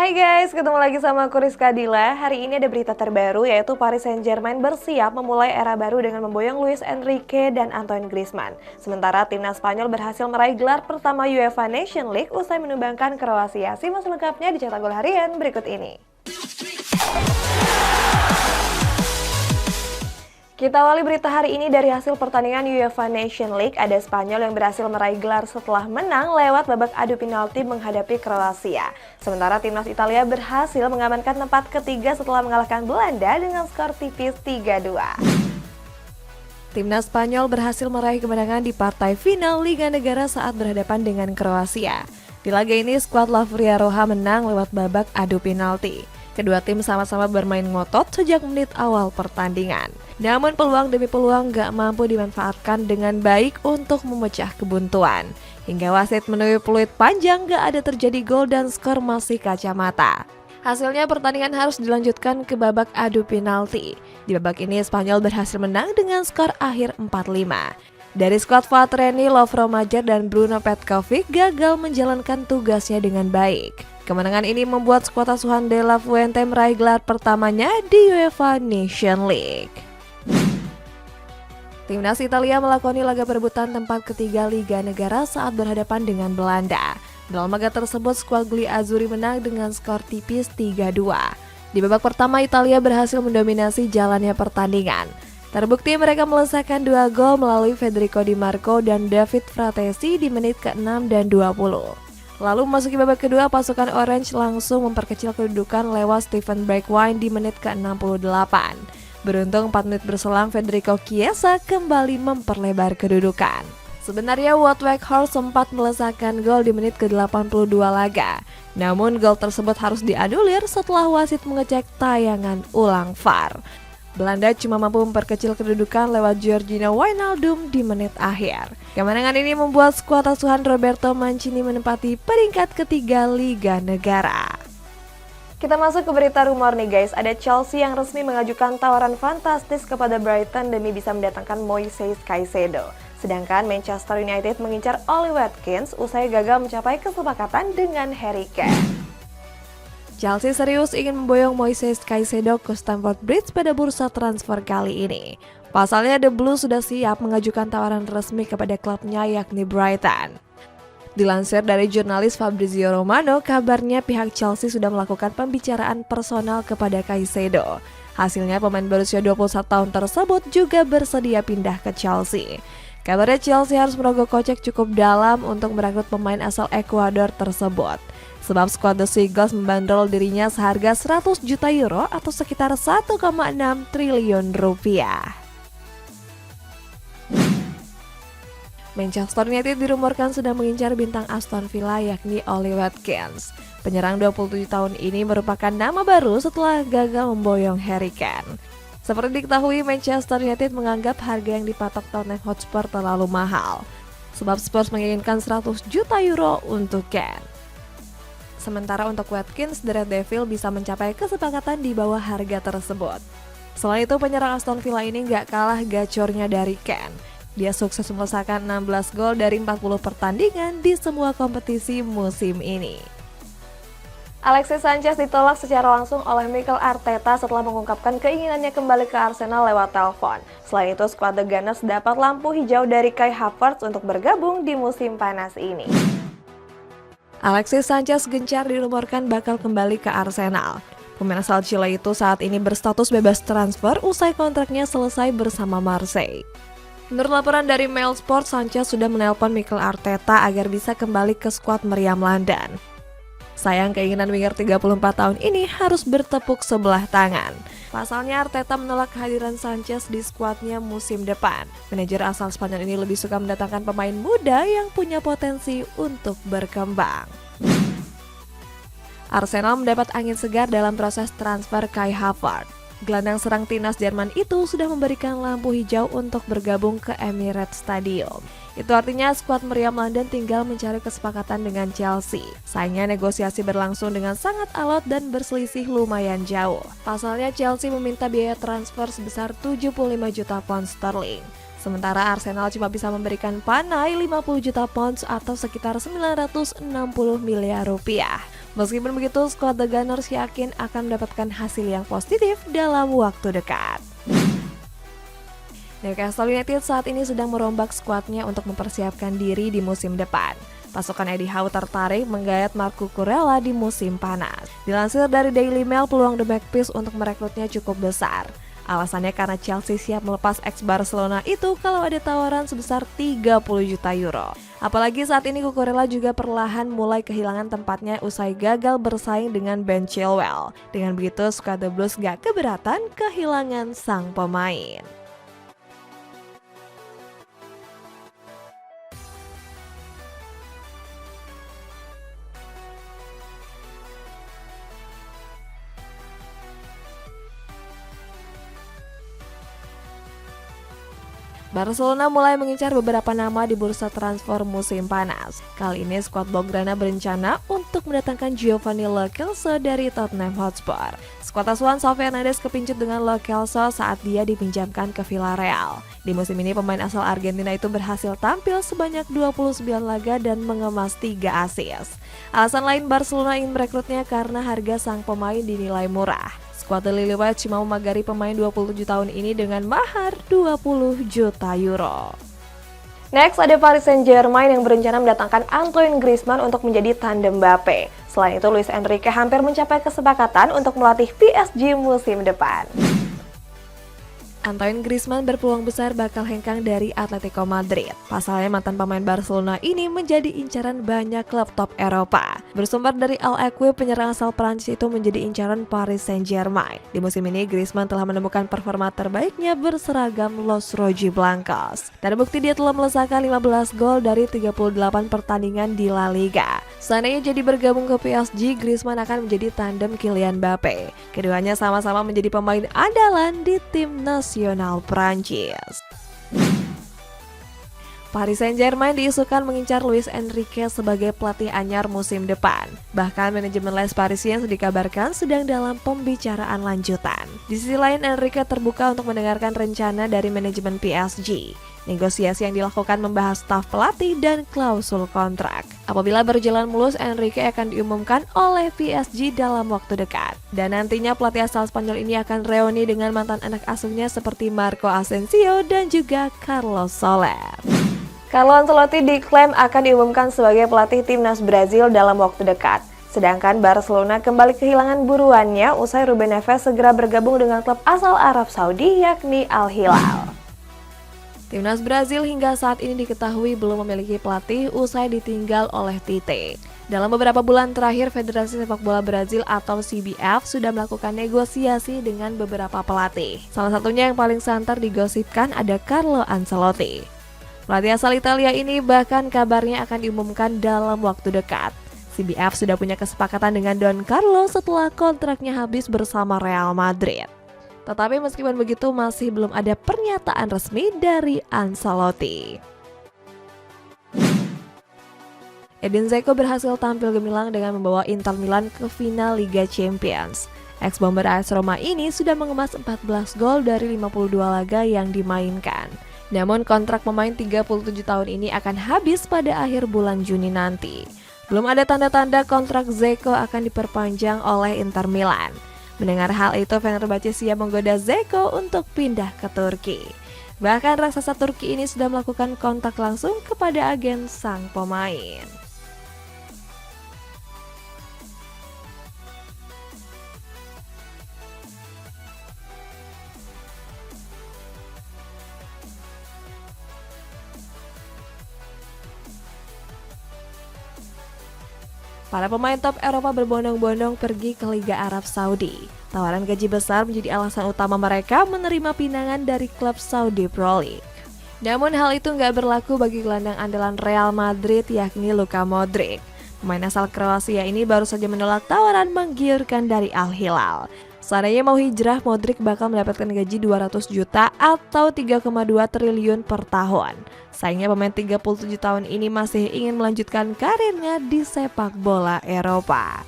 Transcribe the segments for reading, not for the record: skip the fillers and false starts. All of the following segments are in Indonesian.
Hai guys, ketemu lagi sama aku Rizka Dila. Hari ini ada berita terbaru yaitu Paris Saint-Germain bersiap memulai era baru dengan memboyong Luis Enrique dan Antoine Griezmann. Sementara timnas Spanyol berhasil meraih gelar pertama UEFA Nations League usai menumbangkan Kroasia. Simak selengkapnya di Cetak Gol Harian berikut ini. Kita awali berita hari ini dari hasil pertandingan UEFA Nations League. Ada Spanyol yang berhasil meraih gelar setelah menang lewat babak adu penalti menghadapi Kroasia. Sementara timnas Italia berhasil mengamankan tempat ketiga setelah mengalahkan Belanda dengan skor tipis 3-2. Timnas Spanyol berhasil meraih kemenangan di partai final Liga Negara saat berhadapan dengan Kroasia. Di laga ini, skuad La Furia Roja menang lewat babak adu penalti. Kedua tim sama-sama bermain ngotot sejak menit awal pertandingan. Namun peluang demi peluang gak mampu dimanfaatkan dengan baik untuk memecah kebuntuan. Hingga wasit menuju peluit panjang gak ada terjadi gol dan skor masih kacamata. Hasilnya pertandingan harus dilanjutkan ke babak adu penalti. Di babak ini Spanyol berhasil menang dengan skor akhir 4-5. Dari skuad Vatreni, Lovro Majer dan Bruno Petkovic gagal menjalankan tugasnya dengan baik. Kemenangan ini membuat skuad asuhan De La Fuente meraih gelar pertamanya di UEFA Nations League. Timnas Italia melakoni laga perebutan tempat ketiga Liga Negara saat berhadapan dengan Belanda. Dalam laga tersebut, skuad Gli Azzurri menang dengan skor tipis 3-2. Di babak pertama, Italia berhasil mendominasi jalannya pertandingan. Terbukti mereka melesakkan 2 gol melalui Federico Di Marco dan David Fratesi di menit ke-6 dan 20. Lalu memasuki babak kedua, pasukan Orange langsung memperkecil kedudukan lewat Steven Bergwijn di menit ke-68. Beruntung 4 menit berselang, Federico Chiesa kembali memperlebar kedudukan. Sebenarnya Wout Weghorst sempat melesakkan gol di menit ke-82 laga. Namun gol tersebut harus dianulir setelah wasit mengecek tayangan ulang VAR. Belanda cuma mampu memperkecil kedudukan lewat Georginio Wijnaldum di menit akhir. Kemenangan ini membuat skuad asuhan Roberto Mancini menempati peringkat ketiga Liga Negara. Kita masuk ke berita rumor nih guys. Ada Chelsea yang resmi mengajukan tawaran fantastis kepada Brighton demi bisa mendatangkan Moises Caicedo. Sedangkan Manchester United mengincar Ollie Watkins usai gagal mencapai kesepakatan dengan Harry Kane. Chelsea serius ingin memboyong Moises Caicedo ke Stamford Bridge pada bursa transfer kali ini. Pasalnya The Blues sudah siap mengajukan tawaran resmi kepada klubnya yakni Brighton. Dilansir dari jurnalis Fabrizio Romano, kabarnya pihak Chelsea sudah melakukan pembicaraan personal kepada Caicedo. Hasilnya pemain berusia 21 tahun tersebut juga bersedia pindah ke Chelsea. Kabarnya Chelsea harus merogoh kocek cukup dalam untuk merekrut pemain asal Ekuador tersebut. Sebab skuad The Seagulls membandrol dirinya seharga 100 juta euro atau sekitar 1,6 triliun rupiah. Manchester United dirumorkan sudah mengincar bintang Aston Villa yakni Ollie Watkins. Penyerang 27 tahun ini merupakan nama baru setelah gagal memboyong Harry Kane. Seperti diketahui, Manchester United menganggap harga yang dipatok Tottenham Hotspur terlalu mahal. Sebab Spurs menginginkan 100 juta euro untuk Kane. Sementara untuk Watkins, The Red Devil bisa mencapai kesepakatan di bawah harga tersebut. Selain itu, penyerang Aston Villa ini gak kalah gacornya dari Kane. Dia sukses menyelesaikan 16 gol dari 40 pertandingan di semua kompetisi musim ini. Alexis Sanchez ditolak secara langsung oleh Mikel Arteta setelah mengungkapkan keinginannya kembali ke Arsenal lewat telepon. Selain itu, skuad The Gunners dapat lampu hijau dari Kai Havertz untuk bergabung di musim panas ini. Alexis Sanchez gencar dirumorkan bakal kembali ke Arsenal. Pemain asal Chile itu saat ini berstatus bebas transfer usai kontraknya selesai bersama Marseille. Menurut laporan dari Mail Sport, Sanchez sudah menelpon Mikel Arteta agar bisa kembali ke skuad meriam London. Sayang, keinginan winger 34 tahun ini harus bertepuk sebelah tangan. Pasalnya Arteta menolak kehadiran Sanchez di skuadnya musim depan. Manajer asal Spanyol ini lebih suka mendatangkan pemain muda yang punya potensi untuk berkembang. Arsenal mendapat angin segar dalam proses transfer Kai Havertz. Gelandang serang timnas Jerman itu sudah memberikan lampu hijau untuk bergabung ke Emirates Stadium. Itu artinya skuad meriam London tinggal mencari kesepakatan dengan Chelsea. Sayangnya negosiasi berlangsung dengan sangat alot dan berselisih lumayan jauh. Pasalnya Chelsea meminta biaya transfer sebesar 75 juta pound sterling. Sementara Arsenal cuma bisa memberikan panai 50 juta pounds atau sekitar 960 miliar rupiah. Meskipun begitu, skuad The Gunners yakin akan mendapatkan hasil yang positif dalam waktu dekat. Newcastle United saat ini sedang merombak skuadnya untuk mempersiapkan diri di musim depan. Pasukan Eddie Howe tertarik menggayat Marco Kurela di musim panas. Dilansir dari Daily Mail, peluang The Magpies untuk merekrutnya cukup besar. Alasannya karena Chelsea siap melepas ex-Barcelona itu kalau ada tawaran sebesar 30 juta euro. Apalagi saat ini Cucurella juga perlahan mulai kehilangan tempatnya usai gagal bersaing dengan Ben Chilwell. Dengan begitu, skuad The Blues gak keberatan kehilangan sang pemain. Barcelona mulai mengincar beberapa nama di bursa transfer musim panas. Kali ini skuad Blaugrana berencana untuk mendatangkan Giovanni Lo Celso dari Tottenham Hotspur. Skuad asuhan Xavi Hernandez kepincut dengan Lo Celso saat dia dipinjamkan ke Villarreal. Di musim ini pemain asal Argentina itu berhasil tampil sebanyak 29 laga dan mengemas 3 assist. Alasan lain Barcelona ingin merekrutnya karena harga sang pemain dinilai murah. Skuad The Lilywhite cuma memagari pemain 27 tahun ini dengan mahar 20 juta euro. Next, ada Paris Saint-Germain yang berencana mendatangkan Antoine Griezmann untuk menjadi tandem Mbappe. Selain itu, Luis Enrique hampir mencapai kesepakatan untuk melatih PSG musim depan. Antoine Griezmann berpeluang besar bakal hengkang dari Atletico Madrid. Pasalnya mantan pemain Barcelona ini menjadi incaran banyak klub top Eropa. Bersumber dari Al Equi, penyerang asal Prancis itu menjadi incaran Paris Saint-Germain. Di musim ini, Griezmann telah menemukan performa terbaiknya berseragam Los Rojiblancos. Dan bukti dia telah melesakkan 15 gol dari 38 pertandingan di La Liga. Seandainya jadi bergabung ke PSG, Griezmann akan menjadi tandem Kylian Mbappe. Keduanya sama-sama menjadi pemain andalan di tim nasional Prancis. Paris Saint-Germain diisukan mengincar Luis Enrique sebagai pelatih anyar musim depan. Bahkan manajemen Les Parisiens dikabarkan sedang dalam pembicaraan lanjutan. Di sisi lain, Enrique terbuka untuk mendengarkan rencana dari manajemen PSG. Negosiasi yang dilakukan membahas staf pelatih dan klausul kontrak. Apabila berjalan mulus, Enrique akan diumumkan oleh PSG dalam waktu dekat. Dan nantinya pelatih asal Spanyol ini akan reuni dengan mantan anak asuhnya seperti Marco Asensio dan juga Carlos Soler. Carlo Ancelotti diklaim akan diumumkan sebagai pelatih timnas Brazil dalam waktu dekat. Sedangkan Barcelona kembali kehilangan buruannya usai Ruben Neves segera bergabung dengan klub asal Arab Saudi yakni Al Hilal. Timnas Brazil hingga saat ini diketahui belum memiliki pelatih usai ditinggal oleh Tite. Dalam beberapa bulan terakhir, Federasi Sepak Bola Brazil atau CBF sudah melakukan negosiasi dengan beberapa pelatih. Salah satunya yang paling santer digosipkan ada Carlo Ancelotti. Pelatih asal Italia ini bahkan kabarnya akan diumumkan dalam waktu dekat. CBF sudah punya kesepakatan dengan Don Carlo setelah kontraknya habis bersama Real Madrid. Tetapi meskipun begitu masih belum ada pernyataan resmi dari Ancelotti. Edin Dzeko berhasil tampil gemilang dengan membawa Inter Milan ke final Liga Champions. Ex-bomber AS Roma ini sudah mengemas 14 gol dari 52 laga yang dimainkan. Namun kontrak pemain 37 tahun ini akan habis pada akhir bulan Juni nanti. Belum ada tanda-tanda kontrak Dzeko akan diperpanjang oleh Inter Milan. Mendengar hal itu, Fenerbahce siap menggoda Dzeko untuk pindah ke Turki. Bahkan raksasa Turki ini sudah melakukan kontak langsung kepada agen sang pemain. Para pemain top Eropa berbondong-bondong pergi ke Liga Arab Saudi. Tawaran gaji besar menjadi alasan utama mereka menerima pinangan dari klub Saudi Pro League. Namun hal itu nggak berlaku bagi gelandang andalan Real Madrid yakni Luka Modric. Pemain asal Kroasia ini baru saja menolak tawaran menggiurkan dari Al Hilal. Seandainya mau hijrah, Modric bakal mendapatkan gaji 200 juta atau 3,2 triliun per tahun. Sayangnya pemain 37 tahun ini masih ingin melanjutkan karirnya di sepak bola Eropa.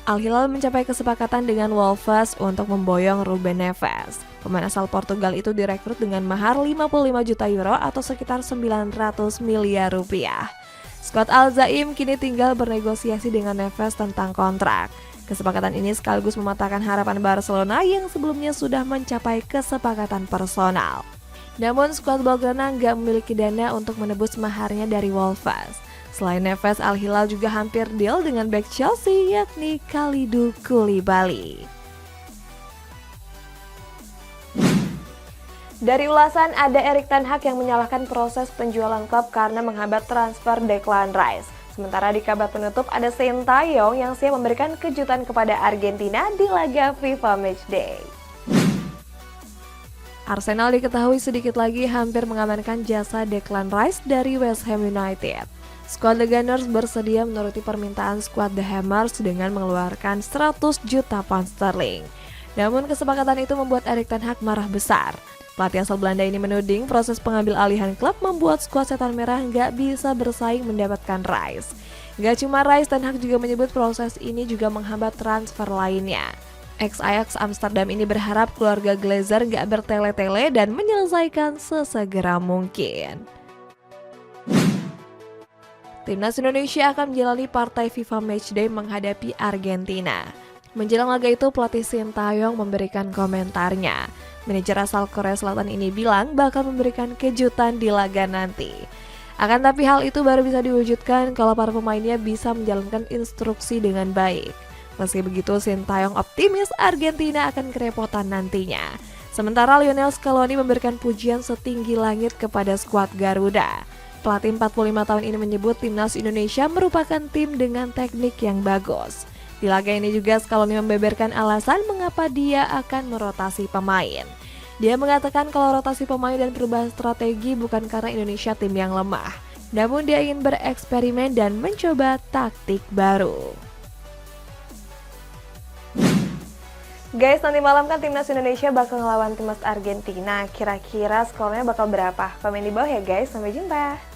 Al Hilal mencapai kesepakatan dengan Wolves untuk memboyong Ruben Neves. Pemain asal Portugal itu direkrut dengan mahar 55 juta euro atau sekitar 900 miliar rupiah. Scott Alzaim kini tinggal bernegosiasi dengan Neves tentang kontrak. Kesepakatan ini sekaligus mematahkan harapan Barcelona yang sebelumnya sudah mencapai kesepakatan personal. Namun skuad Blaugrana nggak memiliki dana untuk menebus maharnya dari Wolves. Selain Neves, Al Hilal juga hampir deal dengan bek Chelsea yakni Kalidou Koulibaly. Dari ulasan ada Erik ten Hag yang menyalahkan proses penjualan klub karena menghambat transfer Declan Rice. Sementara di kabar penutup ada Sintayong yang siap memberikan kejutan kepada Argentina di laga FIFA Matchday. Arsenal diketahui sedikit lagi hampir mengamankan jasa Declan Rice dari West Ham United. Skuad The Gunners bersedia menuruti permintaan skuad The Hammers dengan mengeluarkan 100 juta pound sterling. Namun kesepakatan itu membuat Erik ten Hag marah besar. Pelatih asal Belanda ini menuding proses pengambil alihan klub membuat skuad Setan Merah nggak bisa bersaing mendapatkan Rice. Nggak cuma Rice, ten Hag juga menyebut proses ini juga menghambat transfer lainnya. Ex-Ajax Amsterdam ini berharap keluarga Glazer nggak bertele-tele dan menyelesaikan sesegera mungkin. Timnas Indonesia akan menjalani partai FIFA Matchday menghadapi Argentina. Menjelang laga itu, pelatih Sintayong memberikan komentarnya. Manajer asal Korea Selatan ini bilang bakal memberikan kejutan di laga nanti. Akan tapi hal itu baru bisa diwujudkan kalau para pemainnya bisa menjalankan instruksi dengan baik. Meski begitu, Sintayong optimis Argentina akan kerepotan nantinya. Sementara Lionel Scaloni memberikan pujian setinggi langit kepada skuad Garuda. Pelatih 45 tahun ini menyebut timnas Indonesia merupakan tim dengan teknik yang bagus. Di laga ini juga Scaloni membeberkan alasan mengapa dia akan merotasi pemain. Dia mengatakan kalau rotasi pemain dan perubahan strategi bukan karena Indonesia tim yang lemah, namun dia ingin bereksperimen dan mencoba taktik baru. Guys, nanti malam kan timnas Indonesia bakal ngelawan timnas Argentina. Kira-kira skornya bakal berapa? Komen di bawah ya guys, sampai jumpa.